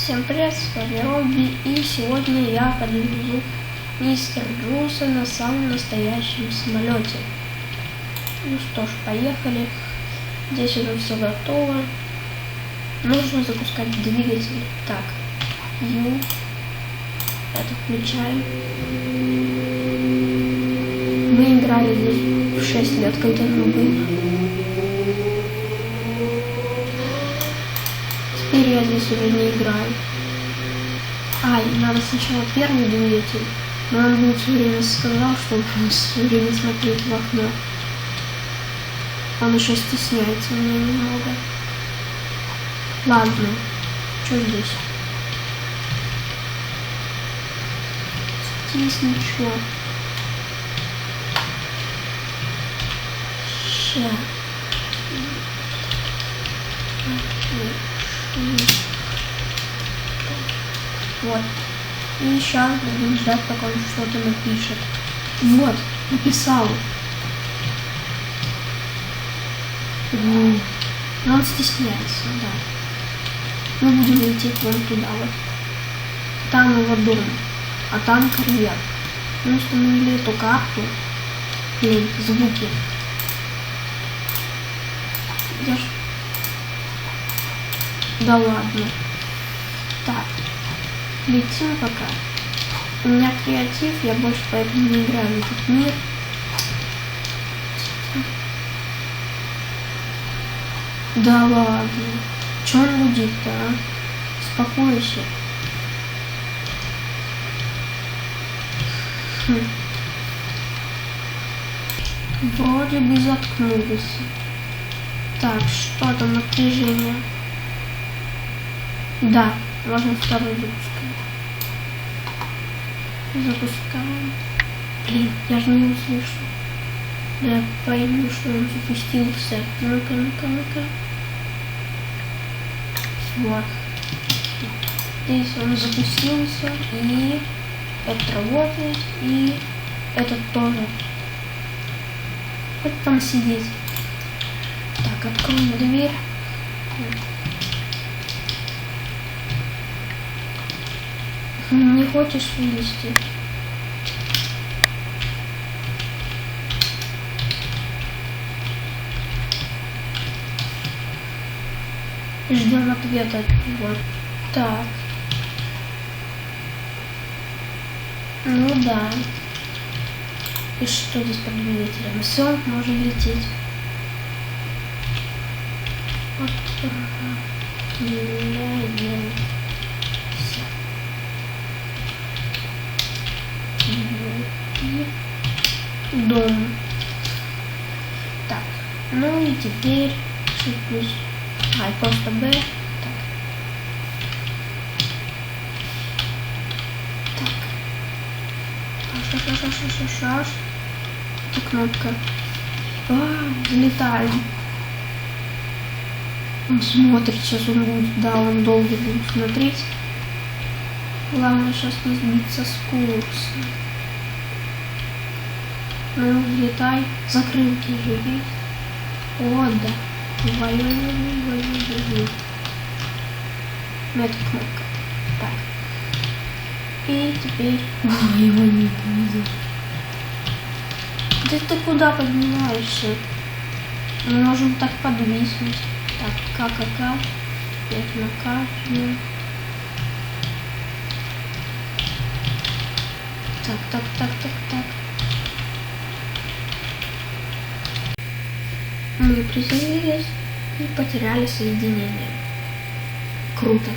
Всем привет, с вами Робби, и сегодня я подвезу мистера Джуса на самом настоящем самолете. Ну что ж, поехали. Здесь уже все готово. Нужно запускать двигатель. Так, Ю. Это включаем. Мы играли здесь в 6 лет, когда мы были. Теперь я здесь уже не играю. Надо сначала первый двигатель. Но он мне все время сказал, что он все время смотреть в окно. Он еще стесняется меня немного. Ладно, что здесь? Здесь ничего. Ща. Вот. И сейчас будем ждать, пока он что-то напишет. Вот, написал. Но он стесняется, да. Мы будем лететь вон туда вот. Там его дом, а там карьер. Мы установили эту карту. Блин, звуки. Да ладно. Так. Летим пока. У меня креатив, я больше поэтому не играю в этот мир. Да ладно. Че он гудит-то, а? Успокойся. Вроде бы заткнулся. Так, что там напряжение? Да, можно второй запускать. Запускаем. Блин, я же не услышу. Да, я пойму, что он запустился. Ну-ка, ну-ка, ну-ка. Вот. Здесь он запустился, и это работает, и этот тоже. Хоть там сидеть. Так, откроем дверь. Не хочешь вылезти? Ждем ответа от него. Так. Ну да. И что здесь под двигателем? Все, можем лететь. Вот. Дом. Так, ну и теперь плюс. Просто Б. Так. Шаш. Это кнопка. Взлетаем. Он смотрит, сейчас он будет, да, он долго будет смотреть. Главное сейчас не сбиться с курса. Ну, взлетай. Закрылки же есть. Вот, да. Это кнопка. Так. И теперь... его не видишь. Ты куда поднимаешься? Мы можем так подвиснуть. Так, ККК. Это на каждую. Так. Мы приземлились и потеряли соединение. Круто.